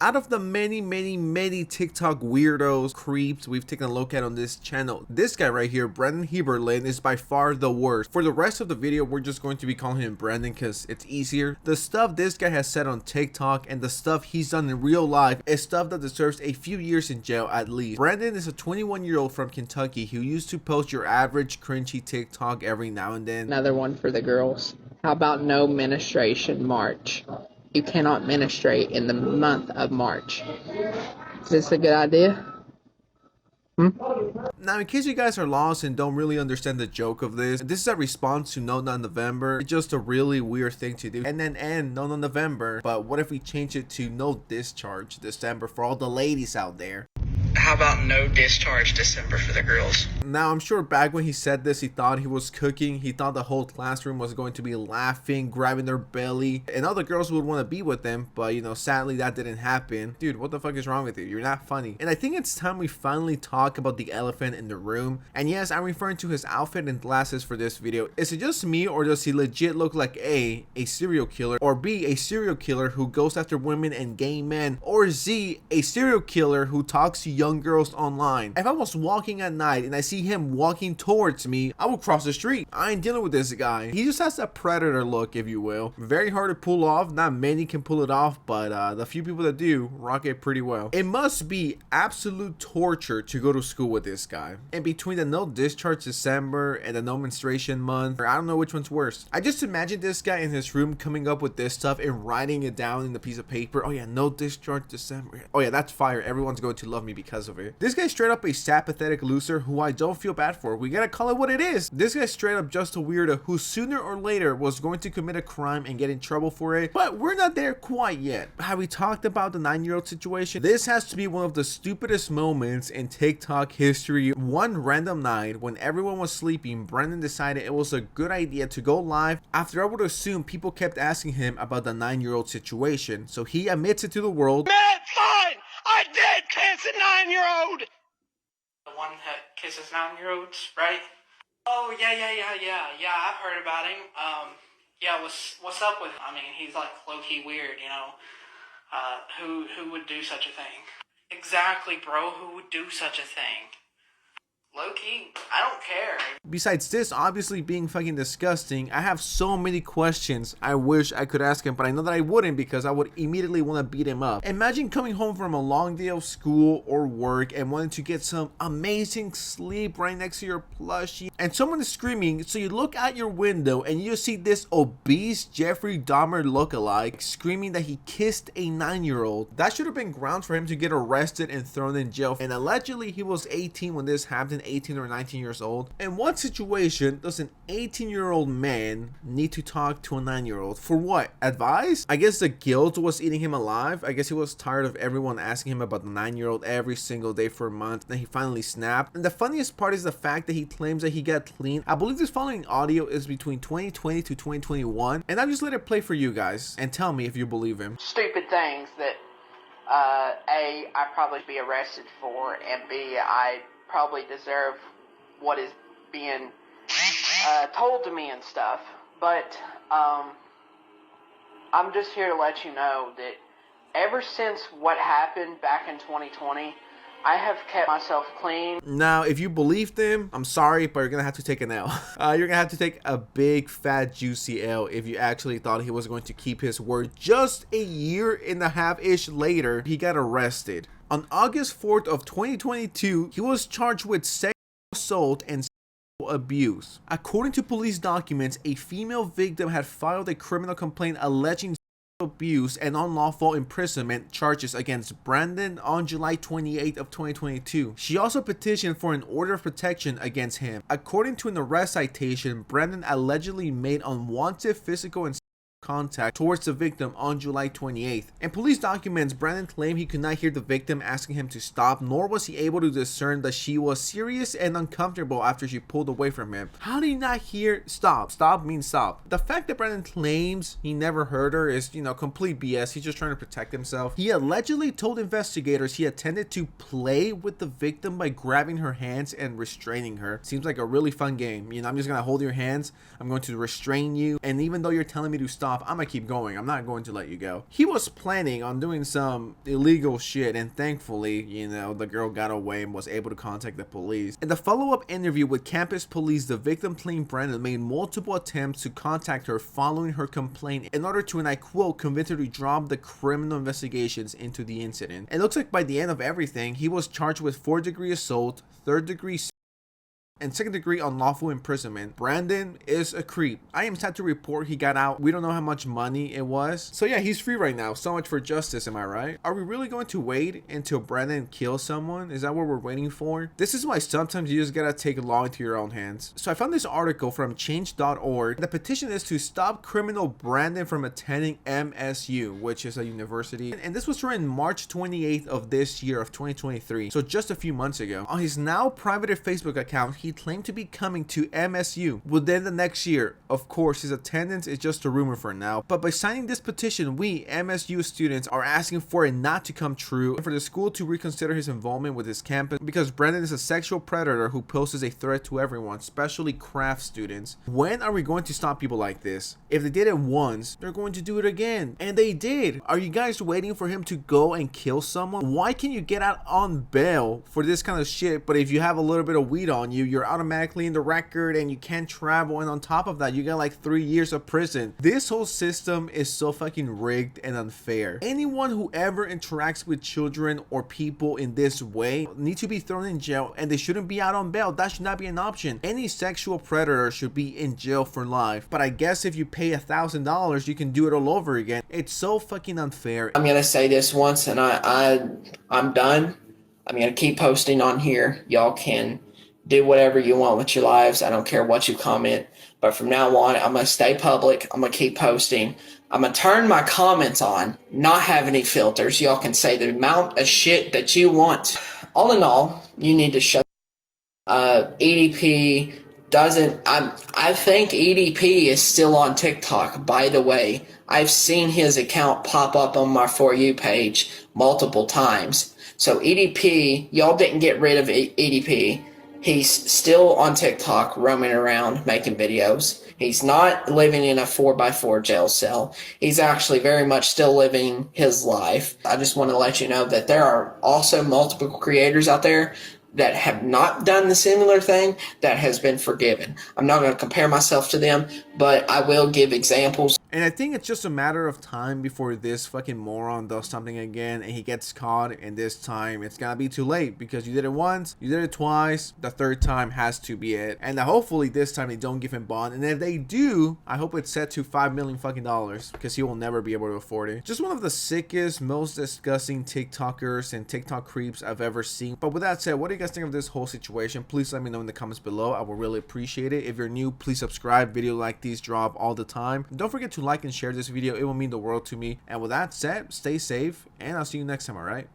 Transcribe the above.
Out of the many TikTok weirdos, creeps we've taken a look at on this channel, this guy right here, Brandon Heaberlin, is by far the worst. For the rest of the video, we're just going to be calling him Brandon because it's easier. The stuff this guy has said on TikTok and the stuff he's done in real life is stuff that deserves a few years in jail at least. Brandon is a 21-year-old from Kentucky who used to post your average cringy TikTok every now and then. Another one for the girls. How about no menstruation March? You cannot menstruate in the month of March. Is this a good idea? Now, in case you guys are lost and don't really understand the joke of this is a response to No Not November. It's just a really weird thing to do. And then end No Not November. But what if we change it to No Discharge December for all the ladies out there? How about no discharge December for the girls? Now, I'm sure back when he said this, he thought he was cooking. He thought the whole classroom was going to be laughing, grabbing their belly, and all the girls would want to be with him. But, you know, sadly, that didn't happen. Dude, what the fuck is wrong with you? You're not funny. And I think it's time we finally talk about the elephant in the room. And yes, I'm referring to his outfit and glasses for this video. Is it just me, or does he legit look like A, a serial killer, or B, a serial killer who goes after women and gay men, or Z, a serial killer who talks to young girls online? If I was walking at night and I see him walking towards me, I will cross the street. I ain't dealing with this guy. He just has a predator look, if you will. Very hard to pull off. Not many can pull it off, but the few people that do rock it pretty well. It must be absolute torture to go to school with this guy. And between the no discharge December and the no menstruation month, I don't know which one's worse. I just imagine this guy in his room coming up with this stuff and writing it down in the piece of paper. Oh yeah, no discharge December. Oh yeah, that's fire. Everyone's going to love me because of it. This guy's straight up a sad, pathetic loser who I don't feel bad for. We gotta call it what it is. This guy's straight up just a weirdo who sooner or later was going to commit a crime and get in trouble for it. But we're not there quite yet. Have we talked about the 9-year-old situation? This has to be one of the stupidest moments in TikTok history. One random night when everyone was sleeping, Brandon decided it was a good idea to go live after I would assume people kept asking him about the 9-year-old situation. So he admits it to the world. Man, fine! I did kiss a 9-year-old! The one that kisses 9-year-olds, right? Oh, yeah, I've heard about him. Yeah, what's up with him? I mean, he's like low-key weird, you know? Who would do such a thing? Exactly, bro, who would do such a thing? Low-key, I don't care. Besides this obviously being fucking disgusting, I have so many questions I wish I could ask him, but I know that I wouldn't because I would immediately want to beat him up. Imagine coming home from a long day of school or work and wanting to get some amazing sleep right next to your plushie, and someone is screaming, so you look out your window and you see this obese Jeffrey Dahmer lookalike screaming that he kissed a 9-year-old. That should have been grounds for him to get arrested and thrown in jail, and allegedly he was 18 when this happened, 18 or 19 years old. In what situation does an 18-year-old man need to talk to a 9-year-old? For what? Advice? I guess the guilt was eating him alive. I guess he was tired of everyone asking him about the 9-year-old every single day for a month. Then he finally snapped. And the funniest part is the fact that he claims that he got clean. I believe this following audio is between 2020 to 2021. And I'll just let it play for you guys and tell me if you believe him. Stupid things that, A, I'd probably be arrested for, and B, I probably deserve what is being told to me and stuff. But I'm just here to let you know that ever since what happened back in 2020, I have kept myself clean. Now, if you believed him, I'm sorry, but you're gonna have to take an L. You're gonna have to take a big, fat, juicy L if you actually thought he was going to keep his word. Just a year and a half-ish later, he got arrested. On August 4th of 2022, he was charged with sexual assault and sexual abuse. According to police documents, a female victim had filed a criminal complaint alleging abuse and unlawful imprisonment charges against Brandon on July 28th of 2022. She also petitioned for an order of protection against him. According to an arrest citation, Brandon allegedly made unwanted physical and contact towards the victim on July 28th. In police documents, Brandon claimed he could not hear the victim asking him to stop, nor was he able to discern that she was serious and uncomfortable after she pulled away from him. How do you not hear stop? Stop means stop. The fact that Brandon claims he never heard her is, you know, complete BS. He's just trying to protect himself. He allegedly told investigators he intended to play with the victim by grabbing her hands and restraining her. Seems like a really fun game. You know, I'm just gonna hold your hands, I'm going to restrain you, and even though you're telling me to stop, off, I'm gonna keep going. I'm not going to let you go. He was planning on doing some illegal shit, and thankfully, you know, the girl got away and was able to contact the police. In the follow-up interview with campus police, the victim claimed Brandon made multiple attempts to contact her following her complaint in order to, and I quote, convince her to drop the criminal investigations into the incident. It looks like by the end of everything, he was charged with 4th-degree assault, 3rd-degree and 2nd-degree unlawful imprisonment. Brandon is a creep. I am sad to report he got out. We don't know how much money it was. So yeah, he's free right now. So much for justice, am I right? Are we really going to wait until Brandon kills someone? Is that what we're waiting for? This is why sometimes you just gotta take law into your own hands. So I found this article from change.org. The petition is to stop criminal Brandon from attending MSU, which is a university. And this was written March 28th of this year of 2023. So just a few months ago. On his now private Facebook account, he claimed to be coming to MSU within the next year. Of course, his attendance is just a rumor for now, but by signing this petition, we MSU students are asking for it not to come true and for the school to reconsider his involvement with his campus, because Brandon is a sexual predator who poses a threat to everyone, especially craft students. When are we going to stop people like this? If they did it once, they're going to do it again, and they did. Are you guys waiting for him to go and kill someone? Why can you get out on bail for this kind of shit, but if you have a little bit of weed on you, you're automatically in the record and you can't travel, and on top of that you get like 3 years of prison? This whole system is so fucking rigged and unfair. Anyone who ever interacts with children or people in this way need to be thrown in jail, and they shouldn't be out on bail. That should not be an option. Any sexual predator should be in jail for life, but I guess if you pay $1,000 you can do it all over again. It's so fucking unfair. I'm gonna say this once and I'm done. I'm gonna keep posting on here. Y'all can do whatever you want with your lives. I don't care what you comment. But from now on, I'm going to stay public. I'm going to keep posting. I'm going to turn my comments on, not have any filters. Y'all can say the amount of shit that you want. All in all, you need to shut EDP doesn't... I think EDP is still on TikTok, by the way. I've seen his account pop up on my For You page multiple times. So EDP, y'all didn't get rid of EDP. He's still on TikTok, roaming around, making videos. He's not living in a 4x4 jail cell. He's actually very much still living his life. I just want to let you know that there are also multiple creators out there that have not done the similar thing that has been forgiven. I'm not going to compare myself to them, but I will give examples. And I think it's just a matter of time before this fucking moron does something again and he gets caught, and this time it's gonna be too late, because you did it once, you did it twice, the 3rd time has to be it. And hopefully this time they don't give him bond, and if they do, I hope it's set to $5 million fucking dollars, because he will never be able to afford it. Just one of the sickest, most disgusting TikTokers and TikTok creeps I've ever seen. But with that said, what do you guys think of this whole situation? Please let me know in the comments below. I will really appreciate it. If you're new, please subscribe. Video like these drop all the time. And don't forget to like and share this video. It will mean the world to me. And with that said, stay safe, and I'll see you next time, alright?